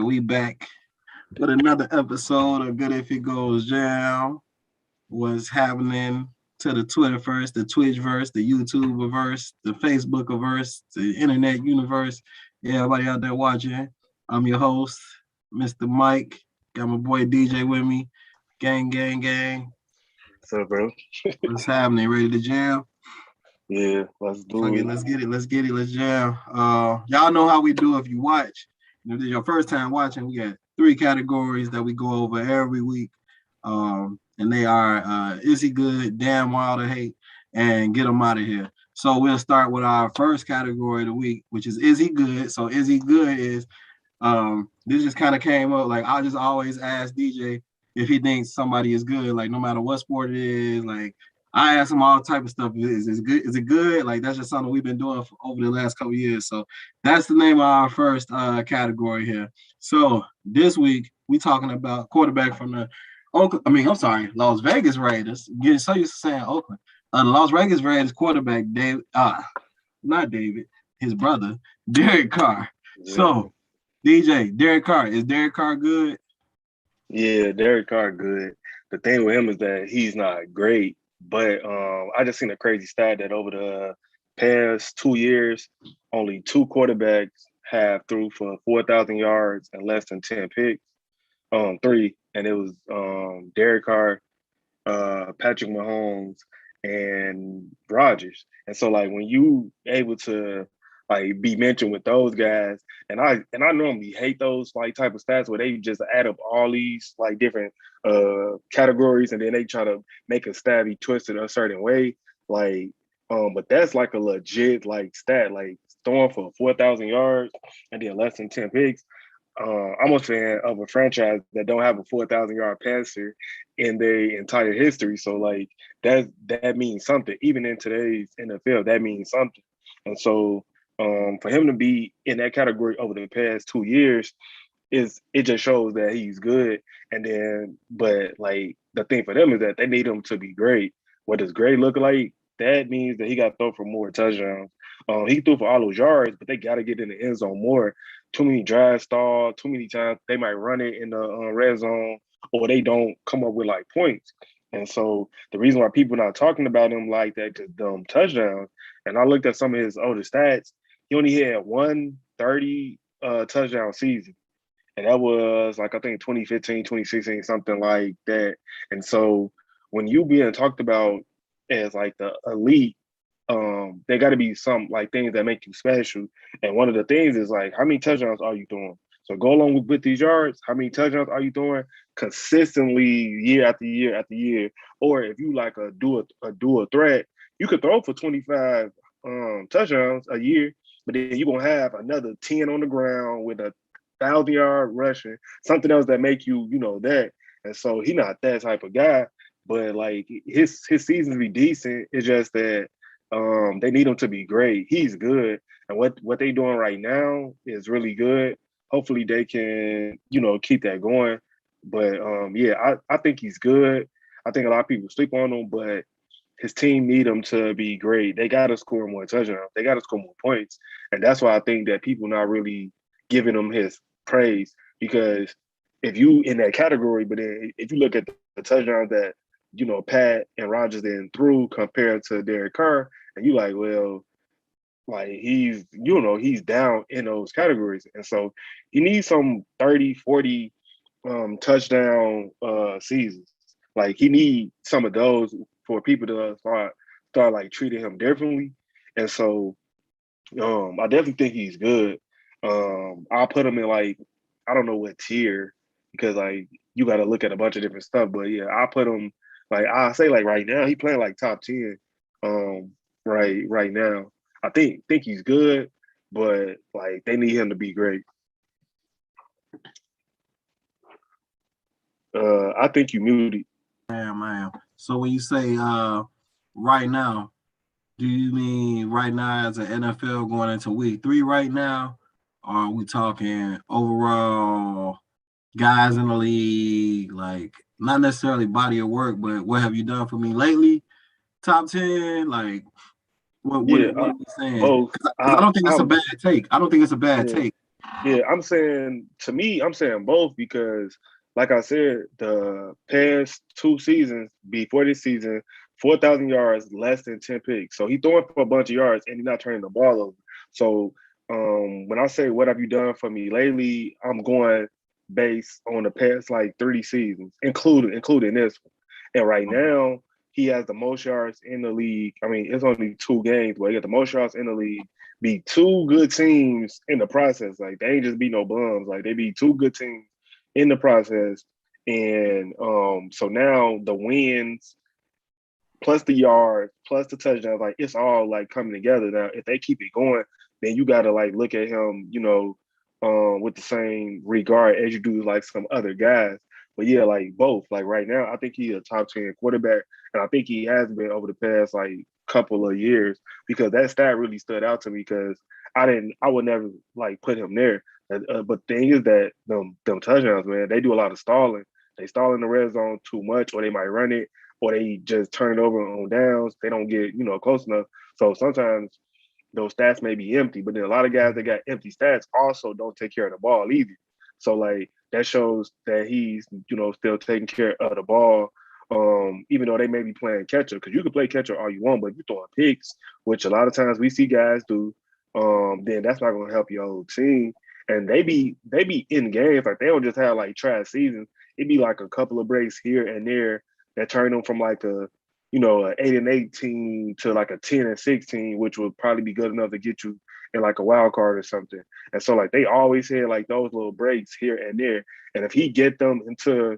We back with another episode of Good If It Goes Jam. What's happening to the Twitterverse, the Twitchverse, the YouTuberverse, the Facebookerverse, the Internet universe. Yeah, everybody out there watching. I'm your host, Mr. Mike. Got my boy DJ with me. Gang, gang, gang. What's up, bro? What's happening? Ready to jam? Yeah, let's do Fuck it, it. let's get it. Let's get it. Let's jam. Y'all know how we do if you watch. If this is your first time watching, we got three categories that we go over every week. And they are Is He Good, Damn Wild or Hate, and Get Him Out of Here. So we'll start with our first category of the week, which is He Good? So Is He Good is this just kind of came up. Like I just always ask DJ if he thinks somebody is good, like no matter what sport it is. Like I ask him all type of stuff. Is it good? Is it good? Like that's just something we've been doing for over the last couple of years. So that's the name of our first category here. So this week we talking about quarterback from the Oakland. Las Vegas Raiders. Getting so used to saying Oakland. The Las Vegas Raiders quarterback David. Not David. His brother Derek Carr. Yeah. So DJ, Derek Carr. Is Derek Carr good? Yeah, Derek Carr good. The thing with him is that he's not great, but I just seen a crazy stat that over the past 2 years, only two quarterbacks have threw for 4,000 yards and less than 10 picks. Three, and it was Derek Carr, Patrick Mahomes, and Rodgers. And so like when you able to like be mentioned with those guys, and I normally hate those like type of stats where they just add up all these like different categories and then they try to make a stat be twisted a certain way. Like but that's like a legit like stat, like throwing for 4,000 yards and then less than 10 picks. I'm a fan of a franchise that don't have a 4,000 yard passer in their entire history. So like that means something. Even in today's NFL, that means something. And so for him to be in that category over the past 2 years it just shows that he's good. And then, but like the thing for them is that they need him to be great. What does great look like? That means that he got to throw for more touchdowns. He threw for all those yards, but they got to get in the end zone more. Too many drive stall, too many times they might run it in the red zone, or they don't come up with like points. And so the reason why people not talking about him like that because touchdowns. And I looked at some of his older stats. He only had 130 touchdown season. And that was like I think 2015, 2016, something like that. And so when you being talked about as like the elite, there got to be some like things that make you special. And one of the things is like how many touchdowns are you throwing? So go along with these yards. How many touchdowns are you throwing consistently year after year after year? Or if you like a dual threat, you could throw for 25 touchdowns a year, but then you're gonna have another 10 on the ground with a 1,000 yard rushing, something else that make you that. And so he not that type of guy. But like his seasons be decent. It's just that they need him to be great. He's good, and what they doing right now is really good. Hopefully they can keep that going. But yeah, I think he's good. I think a lot of people sleep on him, but his team need him to be great. They got to score more touchdowns. They got to score more points, and that's why I think that people not really giving him his praise, because if you in that category, but then if you look at the touchdowns that Pat and Rodgers then threw compared to Derek Carr, and you like, well, like he's down in those categories. And so he needs some 30, 40 touchdown seasons. Like he needs some of those for people to start like treating him differently. And so I definitely think he's good. I'll put him in like I don't know what tier because like you got to look at a bunch of different stuff. But yeah, I'll put him like I say like right now he playing like top 10. Right now I think he's good, but like they need him to be great. I think you muted. I am. So when you say right now, do you mean right now as an NFL going into week 3 right now? Or are we talking overall guys in the league, like not necessarily body of work, but what have you done for me lately? Top 10, what Yeah, are we saying? both. Because I don't think it's a bad take. I don't think it's a bad Yeah, take. Yeah, I'm saying to me, I'm saying both because, like I said, the past 2 seasons before this season, 4,000 yards, less than 10 picks. So he throwing for a bunch of yards and he's not turning the ball over. So when I say what have you done for me lately, I'm going based on the past like 3 seasons, including this one. And right now, he has the most yards in the league. I mean, it's only 2 games, but he got the most yards in the league, beat 2 good teams in the process. Like they ain't just beat no bums. Like they beat 2 good teams in the process. And so now the wins plus the yards plus the touchdowns, like it's all like coming together. Now, if they keep it going, then you gotta like look at him, with the same regard as you do like some other guys. But yeah, like both. Like right now, I think he's a top 10 quarterback, and I think he has been over the past like couple of years because that stat really stood out to me because I would never like put him there. But the thing is that them touchdowns, man, they do a lot of stalling. They stall in the red zone too much, or they might run it, or they just turn it over on downs. They don't get close enough. So sometimes those stats may be empty, but then a lot of guys that got empty stats also don't take care of the ball either. So like that shows that he's still taking care of the ball, even though they may be playing catcher because you can play catcher all you want, but if you're throwing picks, which a lot of times we see guys do, then that's not going to help your whole team. And they be in games like they don't just have like trash seasons. It'd be like a couple of breaks here and there that turn them from like an 8-18 to like a 10-16, which would probably be good enough to get you in like a wild card or something. And so like they always had like those little breaks here and there. And if he get them into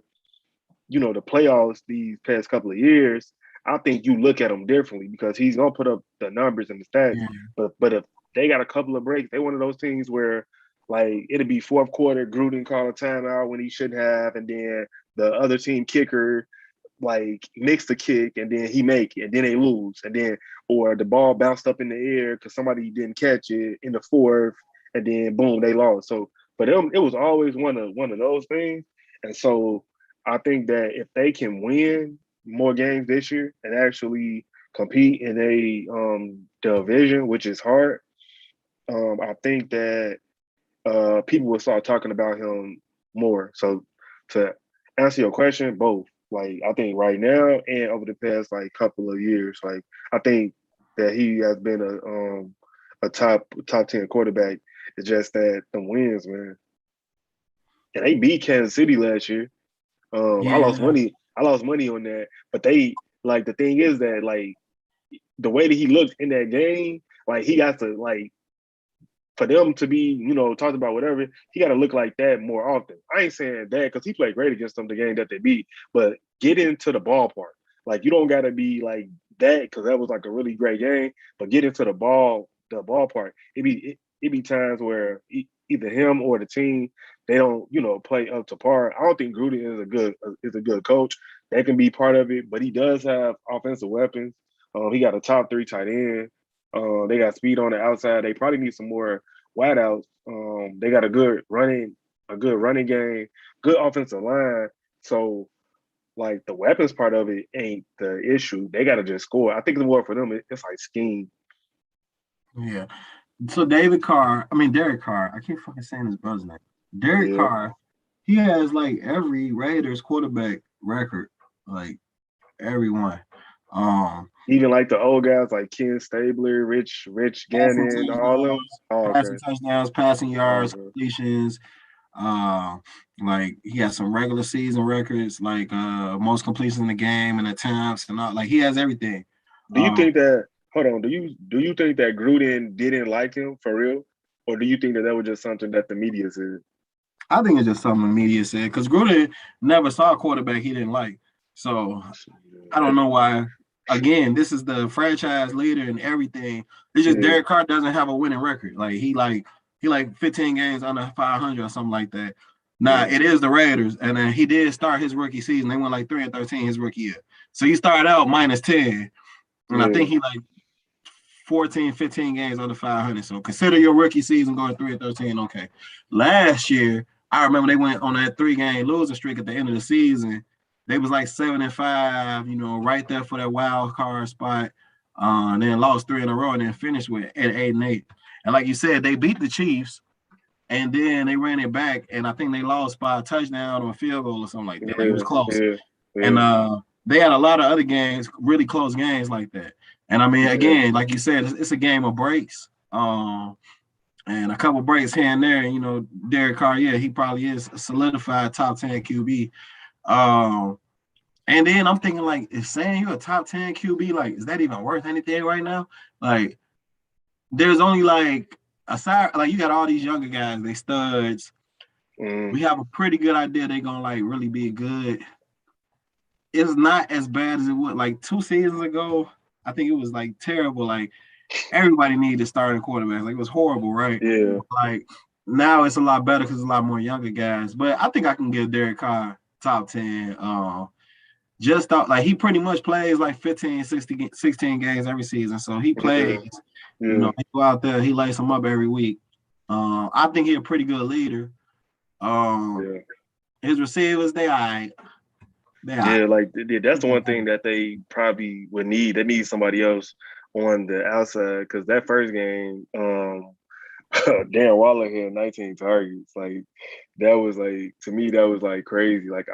the playoffs these past couple of years, I think you look at him differently because he's gonna put up the numbers and the stats. Yeah. But if they got a couple of breaks, they one of those teams where like it'll be fourth quarter, Gruden call a timeout when he shouldn't have, and then the other team kicker like mix the kick and then he make it and then they lose and then or the ball bounced up in the air because somebody didn't catch it in the fourth and then boom they lost. So for them it was always one of those things. And so I think that if they can win more games this year and actually compete in a division, which is hard, I think that people will start talking about him more. So to answer your question, both. Like I think right now and over the past like couple of years, like I think that he has been a top 10 quarterback. It's just that the wins, man. And they beat Kansas City last year. I lost Yeah. money. I lost money on that. But they like the thing is that like the way that he looked in that game, like he got to like for them to be, talked about whatever, he got to look like that more often. I ain't saying that because he played great against them the game that they beat, but get into the ballpark. Like you don't got to be like that because that was like a really great game, but get into the ballpark. It be times where either him or the team they don't, play up to par. I don't think Gruden is a good coach. That can be part of it, but he does have offensive weapons. He got a top 3 tight end. They got speed on the outside. They probably need some more wideouts. They got a good running game, good offensive line. So like the weapons part of it ain't the issue. They got to just score. I think the more for them, it's like scheme. Yeah. So Derek Carr, I keep fucking saying his brother's name. Derek Yeah. Carr, he has like every Raiders quarterback record, like everyone. Um, Even like the old guys like Ken Stabler, Rich passing Gannon, all them. touchdowns, Oh, passing okay. touchdowns, passing Oh, yards, okay. completions. Uh, like he has some regular season records, like most completions in the game and attempts and all. Like he has everything. Do you Um, think that? Hold on. Do you think that Gruden didn't like him for real, or do you think that was just something that the media said? I think it's just something the media said because Gruden never saw a quarterback he didn't like. So I don't know why. Again, this is the franchise leader and everything. It's just Yeah. Derek Carr doesn't have a winning record. Like he 15 games under 500 or something like that. Now Yeah. it is the Raiders, and then he did start his rookie season. They went like 3-13 his rookie year. So he started out -10, and I think Yeah. he like 14, 15 games under 500. So consider your rookie season going 3-13. Okay. Last year, I remember they went on that 3-game losing streak at the end of the season. They was like 7-5, right there for that wild card spot. And then lost 3 in a row and then finished with at 8-8. And like you said, they beat the Chiefs and then they ran it back, and I think they lost by a touchdown or a field goal or something like that. Like it was Yeah, close. yeah, And yeah, they had a lot of other games, really close games like that. And I mean, yeah, again, like you said, it's a game of breaks. And a couple breaks here and there. You know, Derek Carr, yeah, he probably is a solidified top 10 QB. Um, and then I'm thinking, like, if saying you're a top 10 QB, like, is that even worth anything right now? Like, there's only like aside, like you got all these younger guys, they studs. mm, We have a pretty good idea they're gonna like really be good. It's not as bad as it was like 2 seasons ago. I think it was like terrible. Like everybody needed starting quarterbacks. Like it was horrible, right? yeah, Like now it's a lot better because a lot more younger guys. But I think I can give Derek Carr top 10. Just thought like he pretty much plays like 15, 16 games every season. So he plays, yeah, yeah, he go out there, he lays them up every week. I think he's a pretty good leader. Um, yeah. his receivers, they all right. They all Yeah, right. like that's the one thing that they probably would need. They need somebody else on the outside because that first game, Dan Waller had 19 targets. Like that was like to me that was like crazy. Like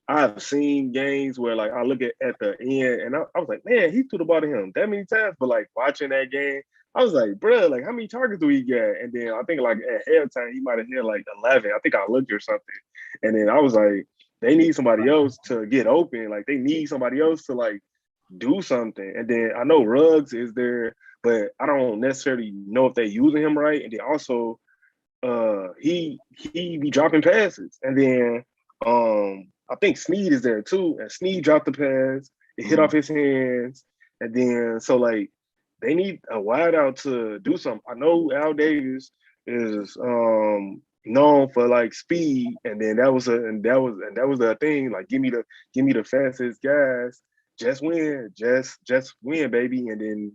I've seen games where like I look at the end and I was like, man, he threw the ball to him that many times. But like watching that game, I was like, bro, like how many targets do he get? And then I think like at halftime he might have hit like 11. I think I looked or something. And then I was like, they need somebody else to get open. Like they need somebody else to like do something. And then I know Ruggs is there, but I don't necessarily know if they're using him right. And then also he be dropping passes. And then I think Snead is there too. And Snead dropped the pass, it hit off his hands. And then so like they need a wideout to do something. I know Al Davis is known for like speed, and then that was the thing. Like give me the fastest guys, just win, baby. And then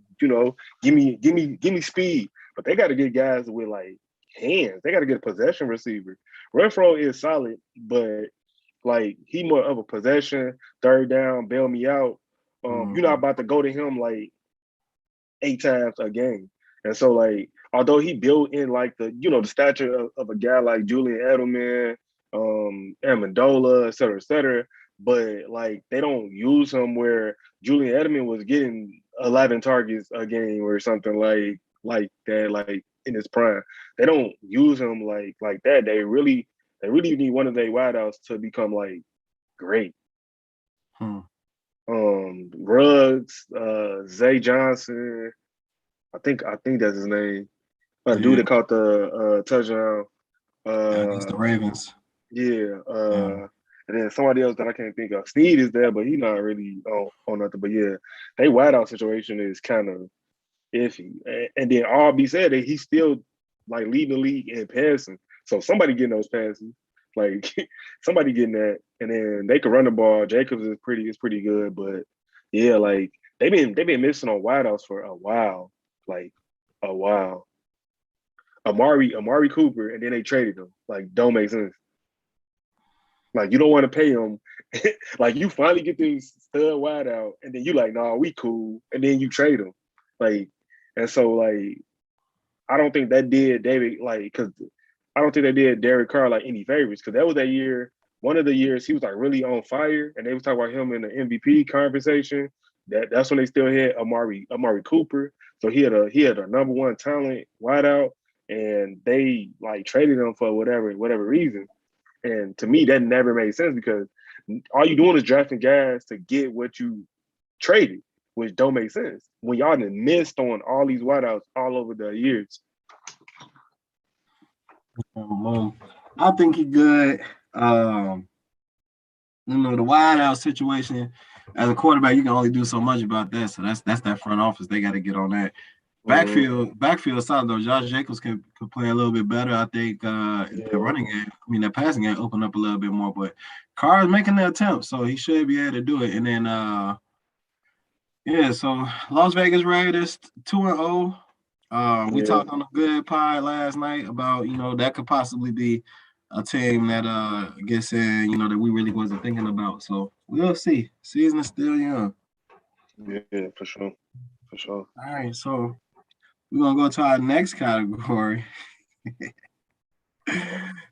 give me speed. But they got to get guys with like hands. They got to get a possession receiver. Renfro is solid, but like he more of a possession, third down, bail me out. You're not about to go to him like 8 times a game. And so like although he built in like the stature of a guy like Julian Edelman, Amendola, et cetera, but like they don't use him where Julian Edelman was getting 11 targets a game or something like that, like in his prime. They don't use him like that. They really need one of their wideouts to become like great. Hmm. Ruggs, Zay Johnson, I think that's his name. Dude Yeah, that caught the touchdown. against the Ravens. Yeah. Yeah. And then somebody else that I can't think of. Snead is there, but he's not really on nothing. But yeah, they wideout situation is kind of iffy. And then all be said that he's still like leading the league in passing. So somebody getting those passes, like somebody getting that, and then they could run the ball. Jacobs is pretty good, but yeah, like they've been missing on wideouts for a while, like a while. Amari Cooper, and then they traded him. Like don't make sense. Like you don't want to pay him. Like you finally get this stud wideout, and then you like, nah, we cool, and then you trade him. Like, and so like I don't think that did David like because I don't think they did Derek Carr like any favors because that was that year. One of the years he was like really on fire, and they was talking about him in the MVP conversation. That's when they still had Amari Cooper. So he had a number one talent wideout, and they like traded him for whatever reason. And to me, that never made sense because all you doing is drafting guys to get what you traded, which don't make sense. When y'all done missed on all these wideouts all over the years. I think he good. The wideout situation as a quarterback, you can only do so much about that. So that's that front office. They got to get on that. Mm-hmm. Backfield solid though. Josh Jacobs could play a little bit better. I think the Yeah. running game, that passing game opened up a little bit more. But Carr is making the attempt, so he should be able to do it. And then so Las Vegas Raiders 2-0. We Yeah. talked on a good pod last night about that could possibly be a team that gets in that we really wasn't thinking about. So we'll see. Season is still young. Yeah, for sure. For sure. All right, so we're gonna go to our next category.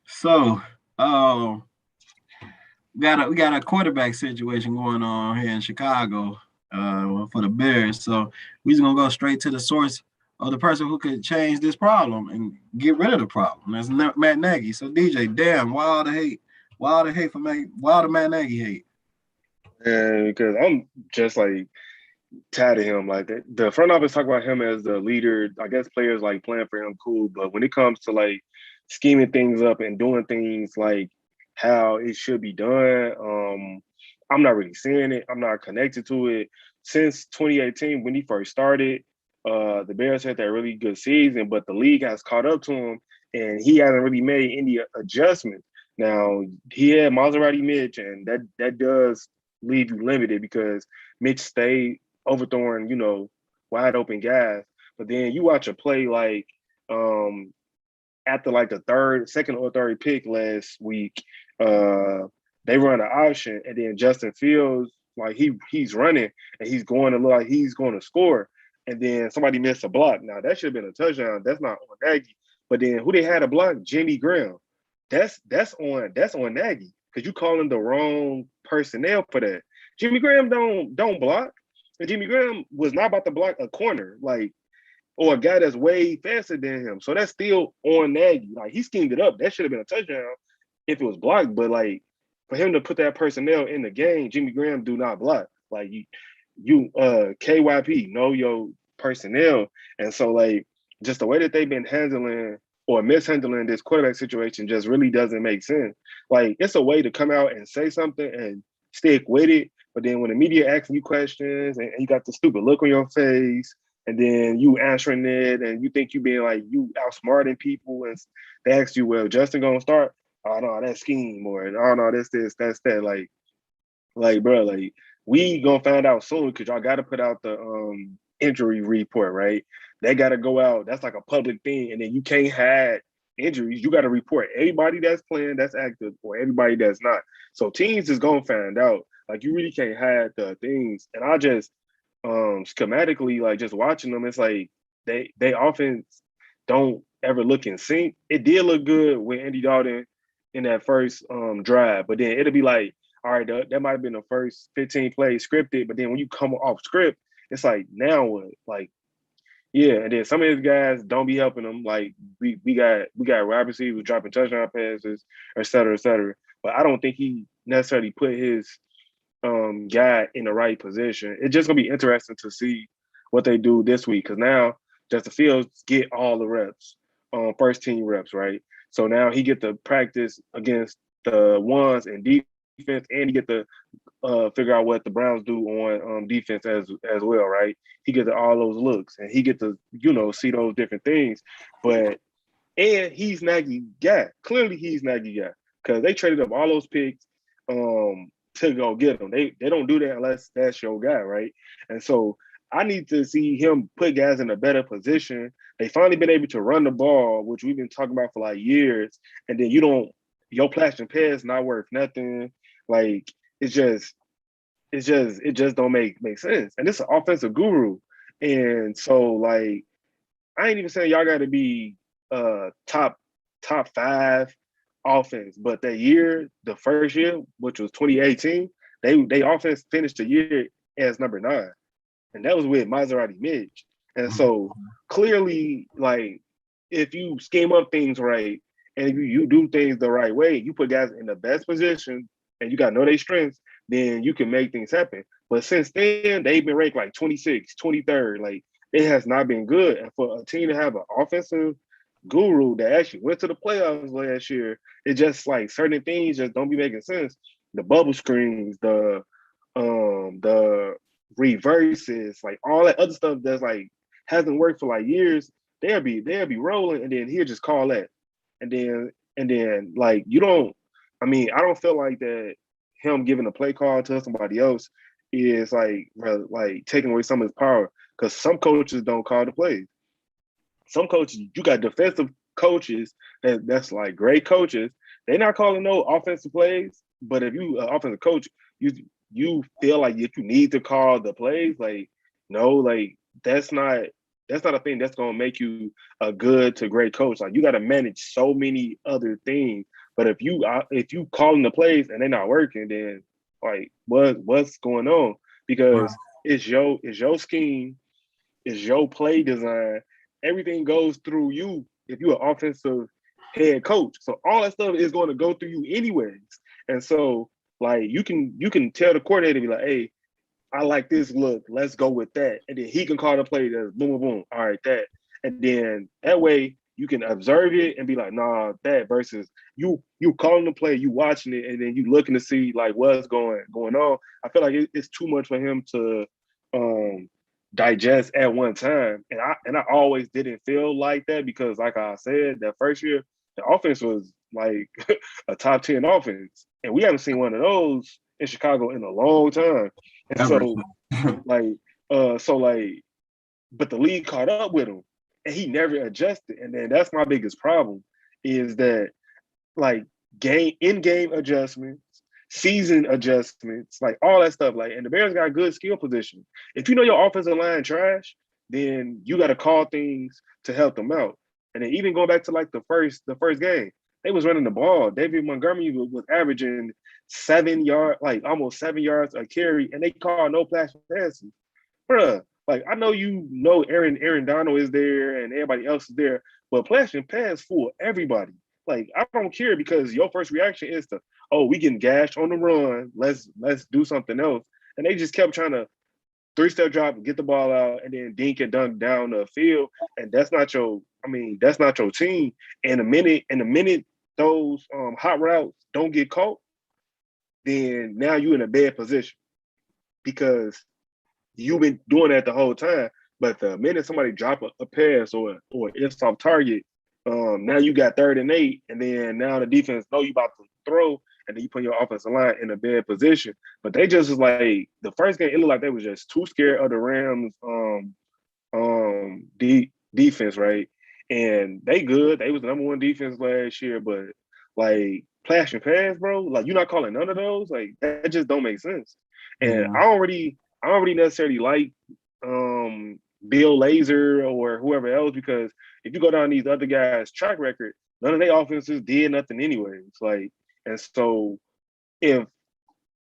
So, um, we got a quarterback situation going on here in Chicago for the Bears. So we're just gonna go straight to the source of the person who could change this problem and get rid of the problem. That's Matt Nagy. So DJ, damn, why all the hate? Why all the hate for Matt? Why all the Matt Nagy hate? And because I'm just like tired of him. Like the front office talk about him as the leader. I guess players like playing for him, cool. But when it comes to like scheming things up and doing things like how it should be done, I'm not really seeing it. I'm not connected to it. Since 2018, when he first started, the Bears had that really good season, but the league has caught up to him, and he hasn't really made any adjustments. Now he had Maserati Mitch, and that does leave you limited because Mitch stayed overthrowing, wide open guys. But then you watch a play like after like the second or third pick last week, they run an option, and then Justin Fields, like he's running and he's going to look like he's going to score, and then somebody missed a block. Now that should have been a touchdown. That's not on Nagy. But then who they had a block? Jimmy Graham. That's on Nagy because you calling the wrong personnel for that. Jimmy Graham don't block. And Jimmy Graham was not about to block a corner, like, or a guy that's way faster than him. So that's still on Nagy. Like, he schemed it up. That should have been a touchdown if it was blocked. But like, for him to put that personnel in the game, Jimmy Graham do not block. Like you KYP know your personnel, and so like just the way that they've been handling or mishandling this quarterback situation just really doesn't make sense. Like, it's a way to come out and say something and stick with it, but then when the media asking you questions and you got the stupid look on your face, and then you answering it, and you think you being like you outsmarting people, and they ask you, well, Justin gonna start? Oh no, that's scheme, or oh no, this, that's that. Like, bro, like we gonna find out soon because y'all got to put out the injury report, right? They got to go out. That's like a public thing, and then you can't hide injuries. You got to report everybody that's playing, that's active, or everybody that's not. So teams is gonna find out. Like, you really can't hide the things. And I just schematically, like, just watching them, it's like they often don't ever look in sync. It did look good with Andy Dalton in that first drive, but then it'll be like, all right, that might have been the first 15 plays scripted, but then when you come off script, it's like, now what? Like, yeah, and then some of these guys don't be helping them. Like, we got wide receivers dropping touchdown passes, et cetera, et cetera. But I don't think he necessarily put his guy in the right position. It's just gonna be interesting to see what they do this week, because now Justin Fields get all the reps, first team reps, right? So now he get to practice against the ones and defense, and he get to figure out what the Browns do on defense as well, right? He gets all those looks, and he get to see those different things. But and he's Nagy guy. Clearly, he's Nagy guy because they traded up all those picks to go get him. They don't do that unless that's your guy, right? And so I need to see him put guys in a better position. They finally been able to run the ball, which we've been talking about for like years. And then your plastic pass not worth nothing. Like, it just don't make sense. And this is an offensive guru. And so, like, I ain't even saying y'all got to be top five offense, but the first year, which was 2018, they offense finished the year as number 9, and that was with Maserati Mitch. And so clearly, like, if you scheme up things right and if you do things the right way, you put guys in the best position and you got to know their strengths, then you can make things happen. But since then, they've been ranked like 26th, 23rd. Like, it has not been good. And for a team to have an offensive guru that actually went to the playoffs last year, it just like certain things just don't be making sense. The bubble screens, the reverses, like all that other stuff that's like hasn't worked for like years, they'll be rolling, and then he'll just call that. And then like, you don't, I mean, I don't feel like that him giving a play call to somebody else is like taking away some of his power, because some coaches don't call the plays. Some coaches, you got defensive coaches that's like great coaches. They're not calling no offensive plays, but if you offensive coach, you feel like if you need to call the plays, like, no, like, that's not that's not a thing that's gonna make you a good to great coach. Like you got to manage so many other things. But if you calling the plays and they're not working, then like what's going on? Right. Because it's your scheme, it's your play design. Everything goes through you if you're an offensive head coach. So all that stuff is going to go through you anyways. And so like you can tell the coordinator, be like, hey, I like this look. Let's go with that. And then he can call the play that's boom, boom, boom. All right, that. And then that way you can observe it and be like, nah, that versus you calling the play, you watching it, and then you looking to see like what's going on. I feel like it's too much for him to um digest at one time. And I always didn't feel like that because like I said, that first year, the offense was like a top 10 offense. And we haven't seen one of those in Chicago in a long time. And Ever. so like but the league caught up with him and he never adjusted. And then that's my biggest problem is that like in-game adjustments, season adjustments, like all that stuff. Like, and the Bears got good skill position. If you know your offensive line trash, then you got to call things to help them out. And then even going back to like the first game, they was running the ball. David Montgomery was averaging 7 yards, like almost 7 yards a carry, and they called no flash passes. Bruh, like I know you know Aaron Donald is there and everybody else is there, but flash and pass for everybody. Like I don't care because your first reaction is to, oh, we getting gashed on the run. Let's do something else. And they just kept trying to three-step drop and get the ball out and then dink and dunk down the field. And that's not your team. And the minute those hot routes don't get caught, then now you're in a bad position because you've been doing that the whole time. But the minute somebody drop a pass or it's off target, now you got 3rd and 8, and then now the defense know you about to throw, and then you put your offensive line in a bad position. But they just was like the first game, it looked like they was just too scared of the Rams defense, right? And they good. They was the number 1 defense last year, but like flash and pass, bro, like you're not calling none of those. Like that just don't make sense. And Yeah. I don't really necessarily like Bill Lazor or whoever else because if you go down these other guys' track record, none of their offenses did nothing anyways. Like, and so if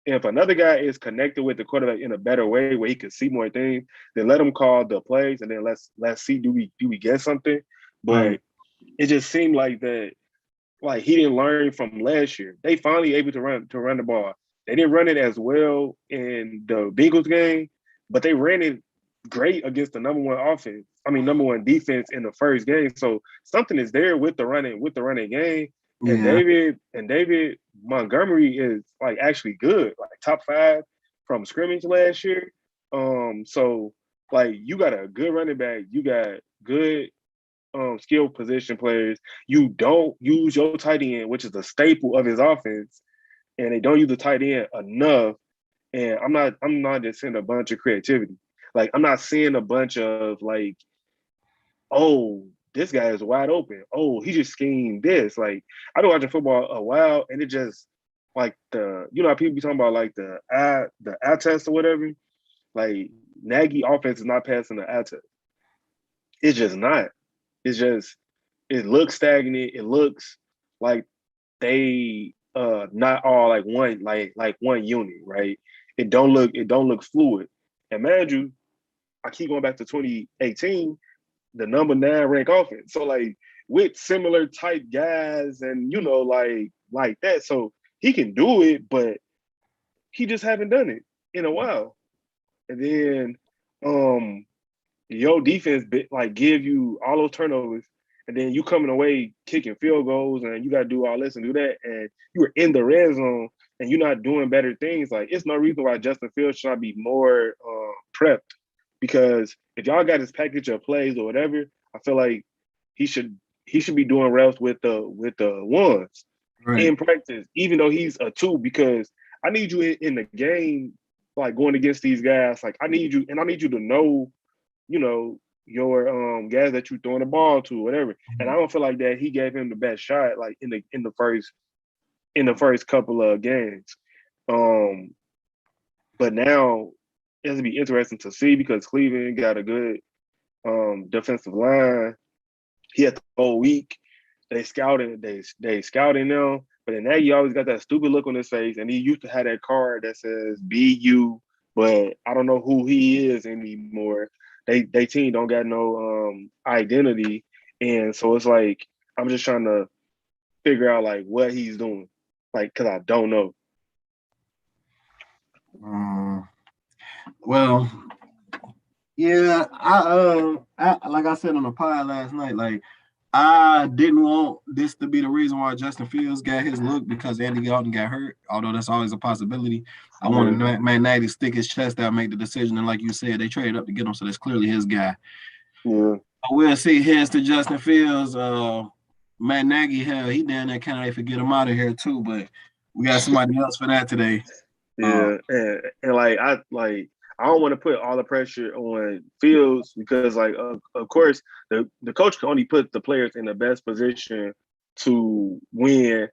another guy is connected with the quarterback in a better way where he can see more things, then let him call the plays and then let's see do we get something. Right. But it just seemed like that like he didn't learn from last year. They finally able to run the ball. They didn't run it as well in the Bengals game, but they ran it great against the number 1 offense. I mean number 1 defense in the first game. So something is there with the running game. And Yeah. David Montgomery is like actually good, like top 5 from scrimmage last year. So like you got a good running back, you got good skilled position players. You don't use your tight end, which is a staple of his offense, and they don't use the tight end enough. And I'm not just seeing a bunch of creativity. Like I'm not seeing a bunch of like, oh, this guy is wide open. Oh, he just schemed this. Like I've been watching football a while, and it just like how people be talking about like the eye test or whatever. Like Nagy offense is not passing the eye test. It's just not. It's just it looks stagnant. It looks like they not all like one unit, right? It don't look fluid. And man, I keep going back to 2018, the number 9 rank offense. So like with similar type guys and like that. So he can do it, but he just haven't done it in a while. And then your defense like give you all those turnovers, and then you coming away kicking field goals, and you got to do all this and do that, and you were in the red zone, and you're not doing better things. Like it's no reason why Justin Fields should not be more prepped, because if y'all got his package of plays or whatever, I feel like he should be doing reps with the ones Right. in practice, even though he's a 2, because I need you in the game, like going against these guys. Like I need you, and I need you to know your guys that you throwing the ball to, whatever. And I don't feel like that he gave him the best shot like in the first couple of games. Um, but now it's gonna be interesting to see because Cleveland got a good defensive line. He had the whole week. They scouting them, but then Nagy always got that stupid look on his face, and he used to have that card that says "BU," but I don't know who he is anymore. They team don't got no identity, and so it's like I'm just trying to figure out like what he's doing, like because I don't know. Well, yeah, I like I said on the pod last night, like I didn't want this to be the reason why Justin Fields got his look because Andy Dalton got hurt. Although that's always a possibility. I wanted Matt Nagy to stick his chest out, make the decision, and like you said, they traded up to get him, so that's clearly his guy. Yeah. We'll see. Here's to Justin Fields. Matt Nagy, hell, he down there kind of get him out of here too, but we got somebody else for that today. Yeah, and like I don't want to put all the pressure on Fields because like of course the coach can only put the players in the best position to win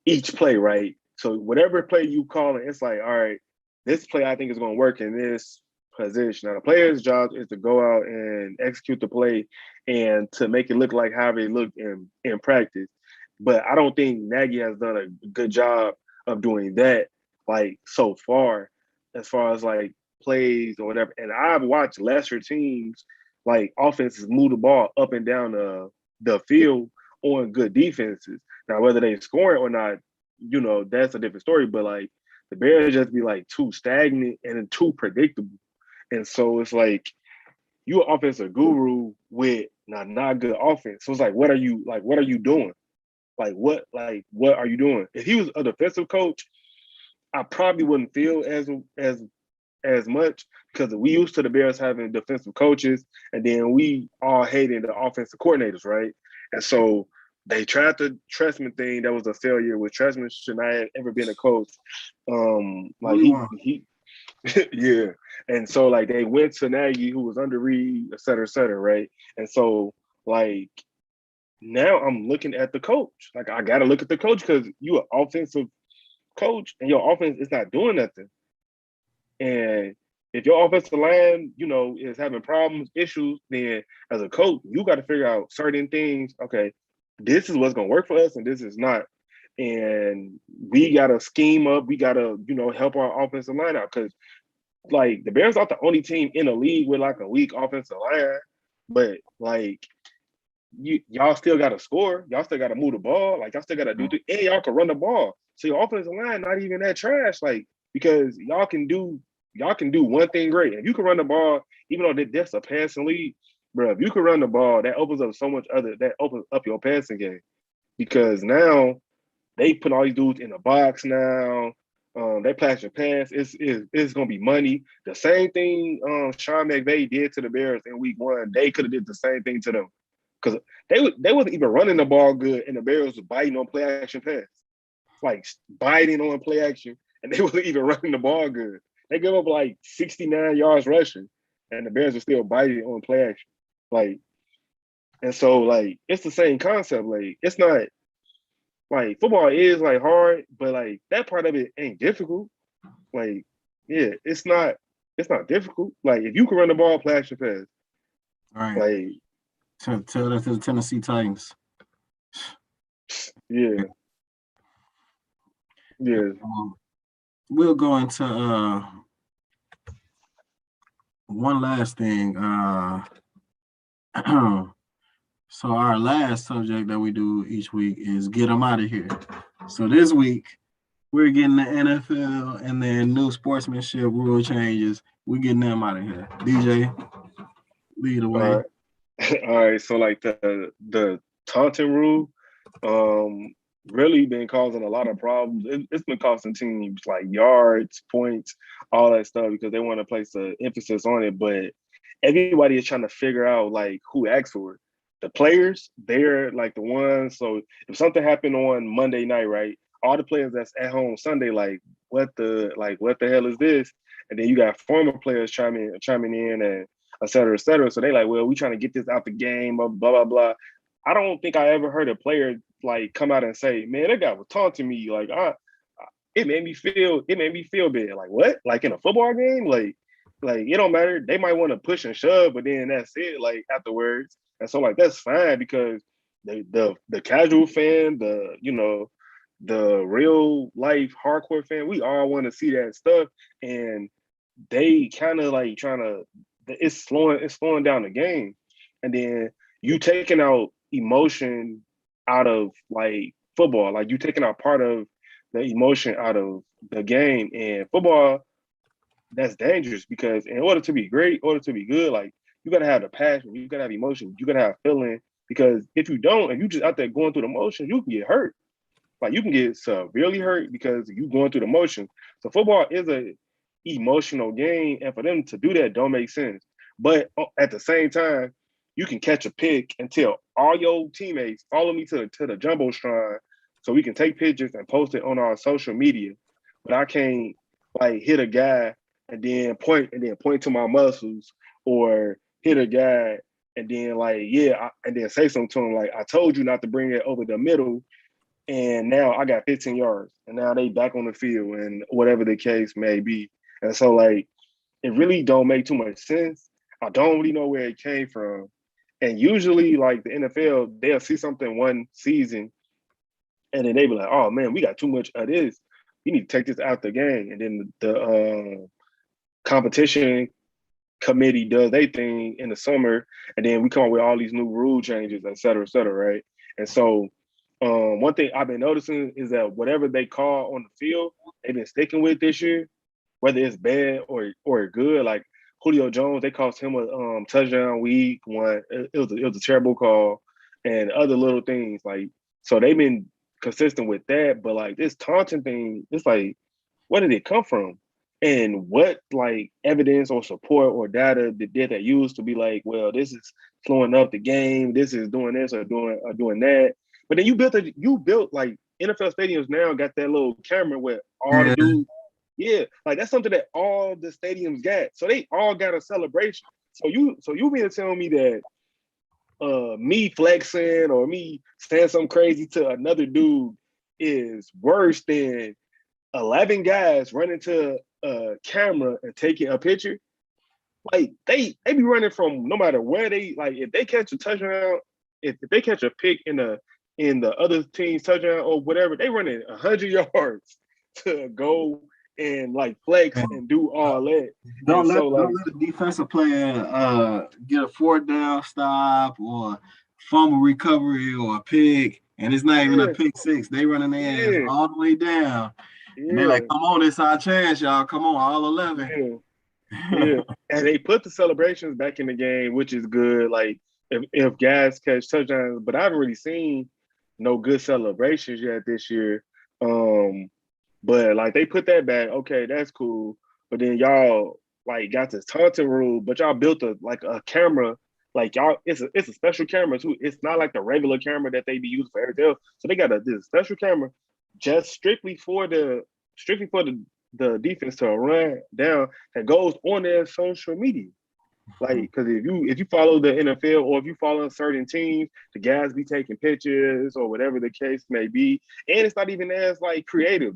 each play, right? So whatever play you call it, it's like, all right, this play I think is going to work in this position. Now the player's job is to go out and execute the play and to make it look like how it looked in practice. But I don't think Nagy has done a good job of doing that like so far, as far as like plays or whatever. And I've watched lesser teams like offenses move the ball up and down the field on good defenses. Now whether they score it or not, that's a different story. But like the Bears just be like too stagnant and too predictable. And so it's like you an offensive guru with not good offense. So it's like, what are you doing? What are you doing? If he was a defensive coach, I probably wouldn't feel as much because we used to the Bears having defensive coaches, and then we all hated the offensive coordinators, right? And so they tried the Trestman thing. That was a failure. With Trestman should not have ever been a coach. Like he yeah. And so like they went to Nagy, who was under Reed, et cetera, right? And so like now I'm looking at the coach. Like I gotta look at the coach because you an offensive coach and your offense is not doing nothing. And if your offensive line, is having problems, issues, then as a coach, you got to figure out certain things. Okay, this is what's gonna work for us, and this is not. And we gotta scheme up. We gotta, help our offensive line out because, like, the Bears aren't the only team in the league with like a weak offensive line. But like, y'all still gotta score. Y'all still gotta move the ball. Like y'all still gotta do and y'all can run the ball. So your offensive line not even that trash. Like because y'all can do one thing great. If you can run the ball, even though that's a passing league, bro, if you can run the ball, that opens up so much that opens up your passing game. Because now they put all these dudes in the box now. They pass your pass. It's gonna be money. The same thing Sean McVay did to the Bears in week 1. They could have did the same thing to them. Because they wasn't even running the ball good, and the Bears was biting on play action pass. Like biting on play action, and they wasn't even running the ball good. They gave up like 69 yards rushing, and the Bears are still biting on play action. Like, and so like it's the same concept. Like, it's not like football is like hard, but like that part of it ain't difficult. Like, yeah, it's not difficult. Like if you can run the ball, play action pass. All right. Like tell that to the Tennessee Titans. Yeah. Yeah. We'll go into one last thing. So our last subject that we do each week is get them out of here. So this week we're getting the NFL and then new sportsmanship rule changes. We're getting them out of here. DJ, lead the way. All right. So like the taunting rule, really been causing a lot of problems. It's been costing teams like yards, points, all that stuff because they want to place the emphasis on it. But everybody is trying to figure out like who asked for it. The players, they're like the ones. So if something happened on Monday night, right? All the players that's at home Sunday, like what the hell is this? And then you got former players chiming in and et cetera, et cetera. So they like, well, we trying to get this out the game, blah, blah, blah. I don't think I ever heard a player like come out and say, man, that guy was taunting me. Like, it made me feel bad. Like, what? Like in a football game? Like, Like it don't matter. They might want to push and shove, but then that's it. Like afterwards, and so like that's fine because the casual fan, the real life hardcore fan, we all want to see that stuff, and they kind of like trying to. It's slowing down the game, and then you taking out emotion out of like football, like you taking out part of the emotion out of the game, and football that's dangerous because in order to be great, in order to be good, like you gotta have the passion, you gotta have emotion, you gotta have feeling. Because if you don't, if you just out there going through the motions, you can get hurt. Like you can get severely hurt because you going through the motion. So football is a emotional game, and for them to do that don't make sense. But at the same time, you can catch a pick and tell all your teammates, follow me to the jumbotron, so we can take pictures and post it on our social media. But I can't like hit a guy and then point to my muscles, or hit a guy and then like and then say something to him like I told you not to bring it over the middle, and now I got 15 yards, and now they back on the field, and whatever the case may be. And so, like, it really don't make too much sense. I don't really know where it came from. And usually, like the NFL, they'll see something one season, and then they be like, "Oh man, we got too much of this. You need to take this out the game." And then the competition committee does their thing in the summer, and then we come up with all these new rule changes, et cetera, right? And so, one thing I've been noticing is that whatever they call on the field, they've been sticking with this year, whether it's bad or good. Like Julio Jones, they cost him a touchdown week one. It was a terrible call, and other little things like so they've been consistent with that. But like this taunting thing, it's like, where did it come from? And what like evidence or support or data did that use to be like, well, this is slowing up the game, this is doing this or doing that. But then you built like NFL stadiums now got that little camera where all the Yeah, dudes, yeah, like that's something that all the stadiums got. So they all got a celebration. So you mean to tell me that me flexing or me saying something crazy to another dude is worse than 11 guys running to a camera and taking a picture? Like they be running from no matter where they like if they catch a touchdown, if they catch a pick in the other team's touchdown or whatever, they running 100 yards to go and like flex man. and do all that. And Don't let so don't like let a defensive player get a fourth down stop or fumble recovery or a pick, and it's not even a yeah, pick six. They running their ass yeah, all the way down, and they like, yeah, "Come on, it's our chance, y'all! Come on, all 11." yeah. Yeah, and they put the celebrations back in the game, which is good. Like if guys catch touchdowns, but I haven't really seen no good celebrations yet this year. Um, but like they put that back. Okay, that's cool. But then y'all like got this taunting rule, but y'all built a camera. Like y'all, it's a special camera too. It's not like the regular camera that they be using for everything else. So they got this special camera just strictly for the defense to run down that goes on their social media. Like, because if you follow the NFL or if you follow certain teams, the guys be taking pictures or whatever the case may be, and it's not even as like creative.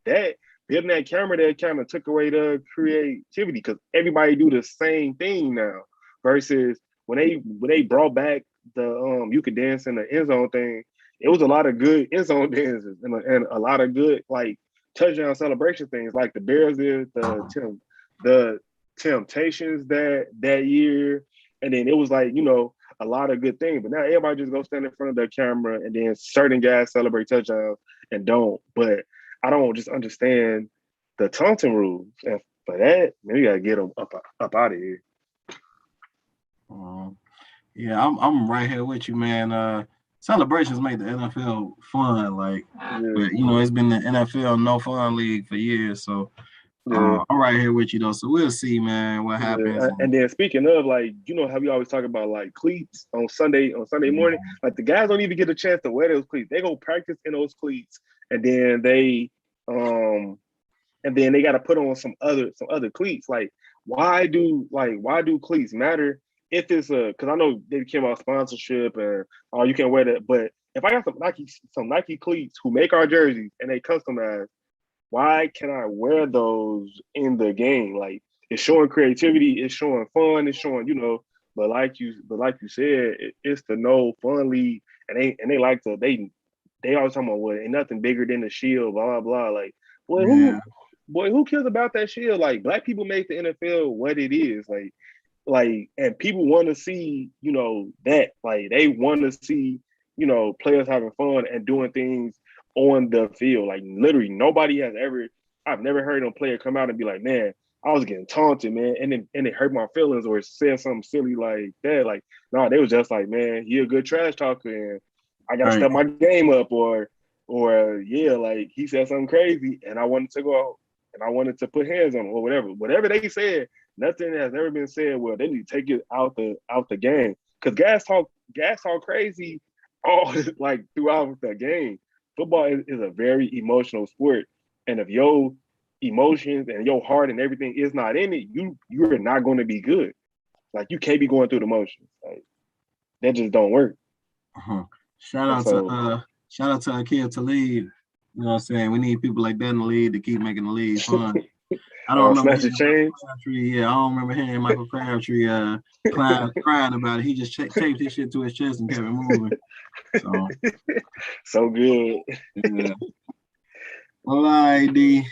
That building that camera that kind of took away the creativity because everybody do the same thing now. Versus when they brought back the you could dance in the end zone thing, it was a lot of good end zone dances and a lot of good like touchdown celebration things like the Bears did the Temptations that year, and then it was like a lot of good things. But now everybody just go stand in front of their camera, and then certain guys celebrate touchdowns and don't. But I don't just understand the taunting rules, and for that, maybe we gotta get them up out of here. Um, yeah, I'm right here with you, man. Celebrations make the NFL fun, like, Yeah, but it's been the NFL no fun league for years, so yeah. I'm right here with you though. So we'll see, man, what happens. Yeah, and then speaking of like, how we always talk about like cleats on Sunday morning. Like the guys don't even get a chance to wear those cleats. They go practice in those cleats, and then um they got to put on some other cleats. Like why do cleats matter if it's a? Because I know they came out sponsorship and you can wear that, but if I got some Nike cleats who make our jerseys and they customize, why can I wear those in the game? Like it's showing creativity, it's showing fun, it's showing, but like you said, it's the no fun league, and they like to they always talking about what ain't nothing bigger than the shield, blah blah blah. Like, boy, Yeah. who cares about that shield? Like, black people make the NFL what it is. Like, and people want to see, that. Like, they want to see, players having fun and doing things on the field. Like, literally, nobody has ever. I've never heard a player come out and be like, man, I was getting taunted, man, and it hurt my feelings or said something silly like that. Like, no, they was just like, man, he a good trash talker, and I gotta Right. step my game up, or yeah, like he said something crazy, and I wanted to go out and I wanted to put hands on him or whatever they said. Nothing has ever been said. Well, they need to take it out the game because gas talk crazy all like throughout the game. Football is a very emotional sport, and if your emotions and your heart and everything is not in it, you're not going to be good. Like, you can't be going through the motions. Like, that just don't work. Uh-huh. Shout And out so, to Akil Talib. You know what I'm saying? We need people like that in the league to keep making the league fun. I don't remember snatch the hearing Michael chains. Crabtree. Yeah, I don't remember hearing Michael Crabtree crying about it. He just taped his shit to his chest and kept it moving. So So good. yeah. Well, all right, D.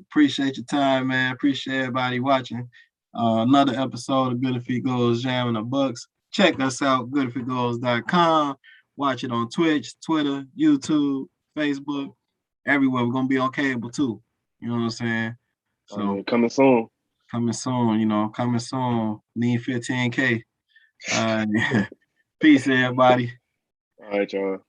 Appreciate your time, man. Appreciate everybody watching. Another episode of Good If It Goes Jam in the Bucks. Check us out, goodifitgoes.com. Watch it on Twitch, Twitter, YouTube, Facebook, everywhere. We're gonna be on cable too. You know what I'm saying? So Coming soon. coming soon, coming soon. Need 15K. Peace, everybody. All right, y'all.